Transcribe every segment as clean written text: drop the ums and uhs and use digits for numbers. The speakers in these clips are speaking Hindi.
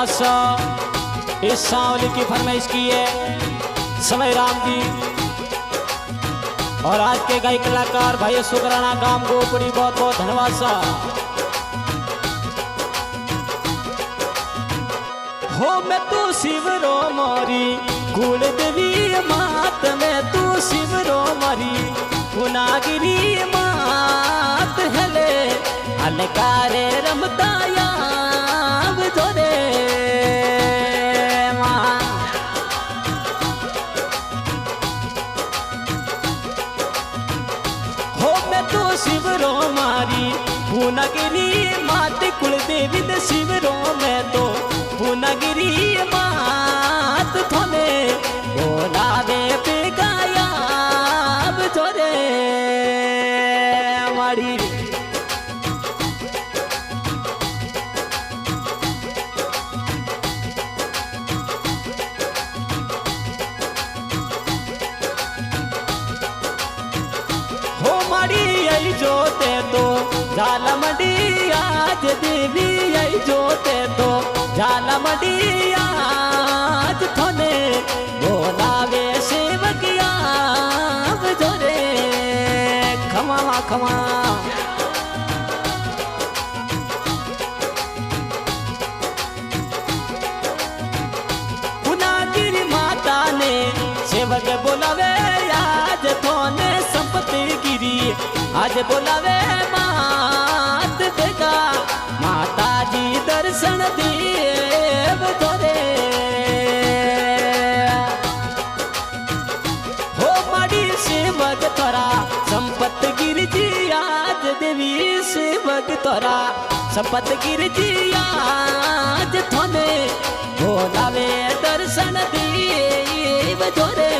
आशा इस सांवली की फरमाइश की है समय राम जी और आज के गायक कलाकार भाई सुकराना गांव गोपड़ी बहुत बहुत धन्यवाद सा हो मैं तू शिवरो मोरी कुल देवी मात में तू शिवरो मोरी पुनागिरी मात हेले अलकारे रमताया जोरे शिवरो मारी पूनागिरी मात कुल देवी दे शिवरो में तो पूनागिरी मात थोने बोलावे पे गाया जोरे मारी हो मारी जोते तो झालमडी आज देवी आई जोते तो झालमडी आज थोने बोलावे सेवकिया जोरे खमा खमा पुनागिरी माता ने सेवक बोलावे आज थोने संपत्ति गिरी आज बोलावे मात देगा माता जी दर्शन देव तोरे हो बड़ी सेवक तोरा संपत गिर जी आज देवी सेवक तोरा संपत गिर जी आज थोने बोलावे दर्शन देव तोरे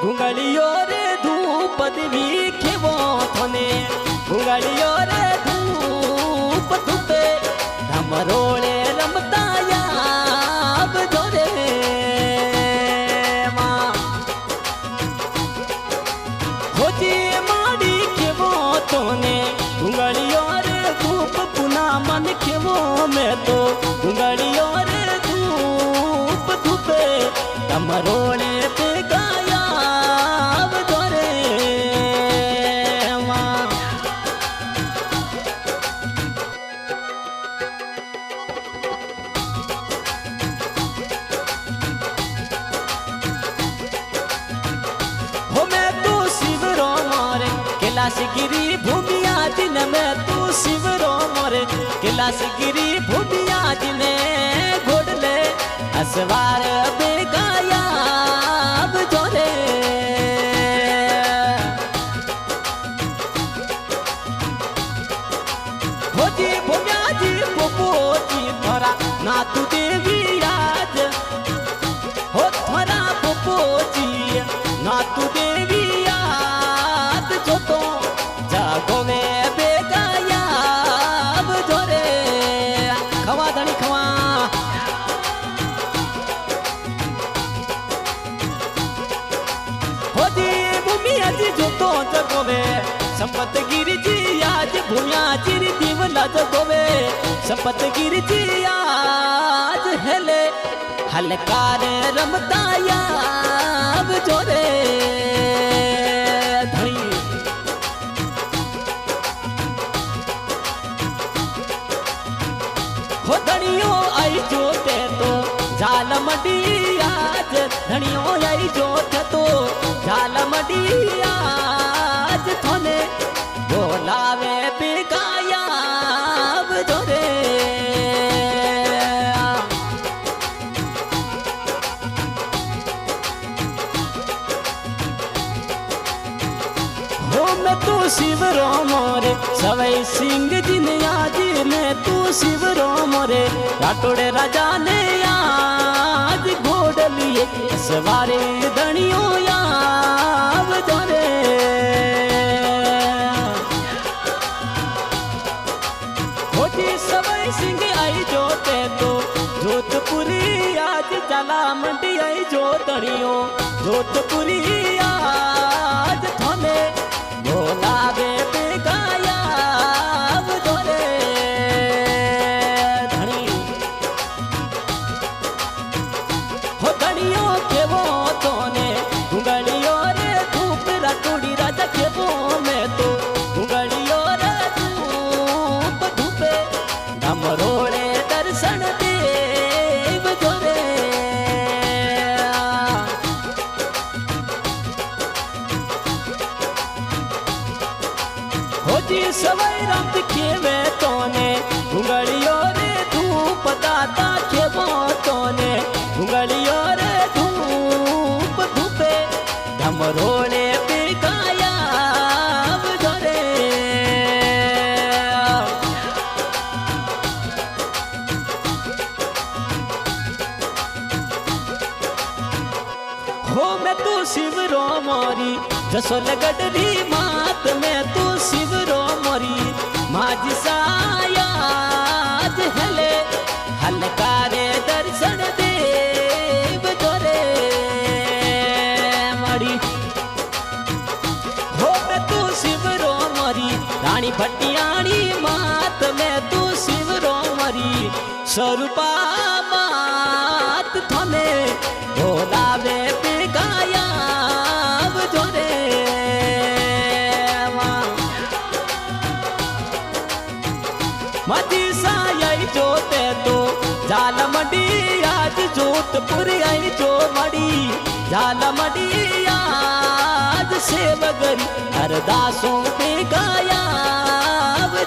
घुंगड़ियों रे धूप देवी खेवो थोने घुंगड़ियों रे धूप धूपे धमरोड़े रमताया जोरे माँ हो जी माड़ी खेवो थोने घुंगड़ियों रे धूप पुना मन खेवो में तो घुंगड़ियों रे धूप धूपे धमरोड़े पे गाया गिरी भूमिया जिन में तू शिवरो मोरे कैलाश गिरी भूमिया जिने घोड़ले असवार बेगाया जोरे हो जी भूमिया जी पोपो जी थोड़ा ना तू देवी आज हो थोड़ा पोपो जी ना तू देवी आज जो तो जागो में बेगाया जोरे खवा धनी खवा हो जी भूमि आज जो तो जगो में संपत गिर जी आज भूमिया जी दीवला जगो में संपत गिर जी आज हेले हलकार रमताया जोरे हो धनियो आई जोते तो झालमडी आज धनियो आई जोते तो झालमडी आज थोने बोलावे बेगाया जोरे हो मैं तू शिवरो मोरे सवई सिंह जिन आज में तू शिवरो मोरे राठौड़े राजा ने आज घोड़ लिए सवारे धनियों याव जोरे होती सवई सिंह आई जोते तो जोधपुरी जो धनियो जोधपुरी आज थोने बोलावे बेगाया जोरे धनी हो धनियो के वो तोने घुंगड़ियों रे धूप रतुड़ी राजा के वो में तो घुंगड़ियों रे धूप धूपे डमरोड़े दर्शन देव जोरे हो जी सवाई राम दिखे में तोने घुंगड़ियों रे धूप दाता के वो तोने घुंगड़ियों रे धूप धूपे डमरोड़े बेगाया जोरे हो मैं तू शिवरो मोरी जसोल गडरी मात में तू शिवरो मोरी माजी सायाज हेले हलकारे दर्शन देव जोरे मड़ी हो मैं तू शिवरो मोरी रानी भटियाणी मात में तू शिवरो मोरी स्वरूपा मात थोने बोलावे बेगाया जोरे मती साई जोते तो जाल मडी आज जोधपुर आई जो मड़ी जाल मडी आज सेवगरी अरदासों बेगाया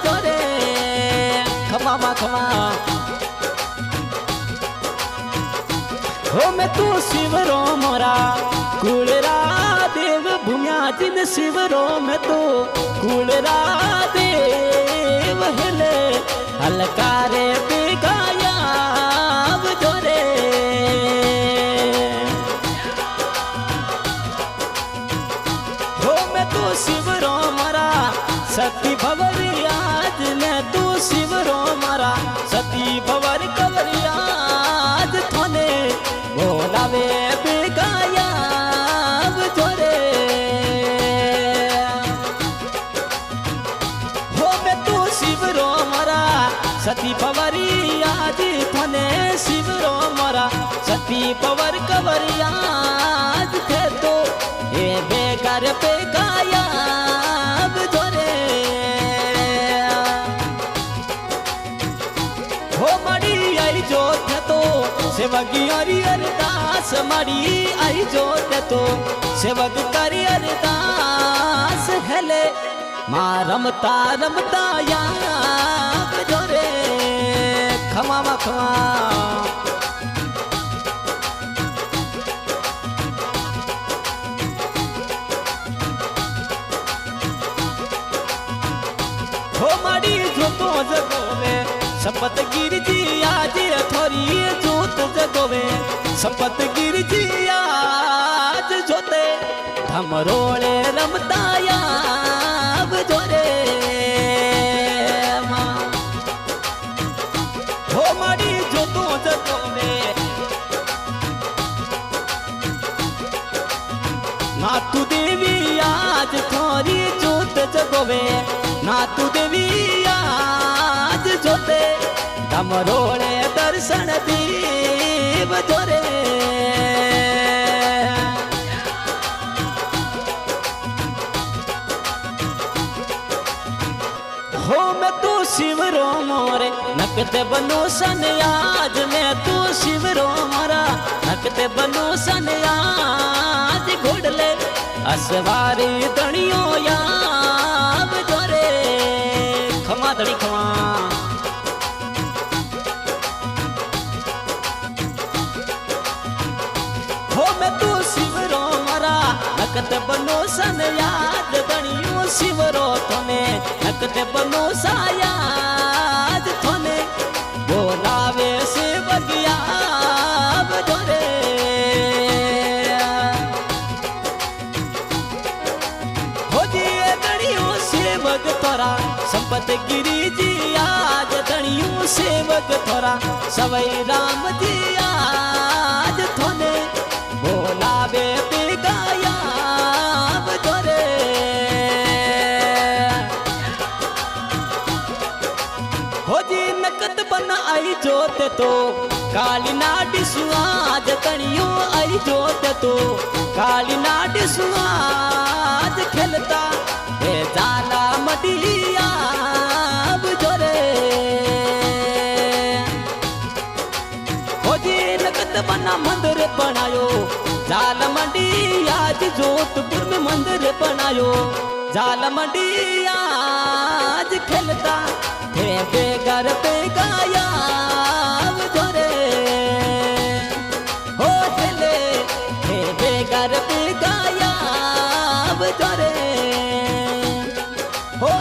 जोरे खमा मा खमा हो मैं तू शिवरो मोरा कुलरा देव भूमिया जिन शिवरो में तो कुलरा देव हिले हलकारे बेगाया जोरे हो मैं तू शिवरो मोरा सती भवरी आज मैं तू शिवरो मोरा सती भवर कवरी आज थोने बोलावे बेगाया जोरे हो मैं तू शिवरो मोरा सती पवरी आज थने शिवरो मोरा सती पवर कवरी आज थे तो ये बेकार बेगाया जोरे हो मड़ी आई जो थे तो सेवकी हरी अरदास मड़ी आई जो थे तो सेवक करी अरदास हेले माँ रमता रमता या जोरे खमा मा खमा हो मड़ी जो तो जगोवे शपथ गिर जी आज थोड़ी जोत जगोवे शपथ गिर जी आज जोते धमरोड़े रमता या जोरे हो मड़ी जो तो जगोवे नातू देवी आज थोड़ी जोत जगोवे नातू देवी आज जोते धमरोड़े दर्शन देव जोरे हो मैं तू शिवरो मोरे नकते बनो सन आज मैं तू शिवरो मोरा नकते बनो सन आज घोड़ले असवारी दणियो याब जोरे खमा दड़ी खमा हो मैं तू शिवरो मोरा नकते बनो सन याद दणियो शिवरो थोने नकते बनो सायाज थोने बोलावे से बगिया जोरे हो जी दणियो सेवक थोरा संपत गिरी जी आज दणियो सेवक थोरा सवई राम जी आज थोने जोते तो काली नाटी सुआज कणियो आई जोते तो काली नाटी सुआज खेलता हे जाला मटिया जोरे खोजी लगत बना मंदिर बनायो जाल मंडी आज जोधपुर में मंदिर बनायो जाल मंडी आज खेलता थे बेगर पे गाया जोरे हो खेले थे बेगर पे गाया जोरे हो